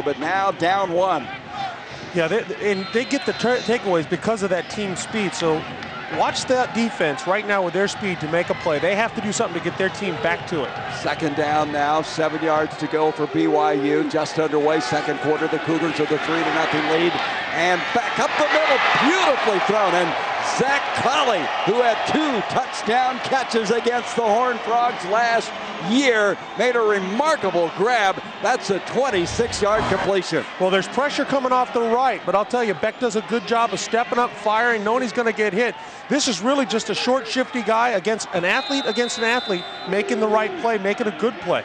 but now down 1. Yeah, they get the takeaways because of that team speed. So watch that defense right now with their speed to make a play. They have to do something to get their team back to it. 2nd down now, 7 yards to go for BYU. Just underway, 2nd quarter. The Cougars with a 3-0 lead. And back up the middle, beautifully thrown. And Zach Colley, who had 2 touchdown catches against the Horned Frogs last year, made a remarkable grab. That's a 26-yard completion. Well, there's pressure coming off the right, but I'll tell you, Beck does a good job of stepping up, firing, knowing he's going to get hit. This is really just a short, shifty guy against an athlete, making the right play, making a good play.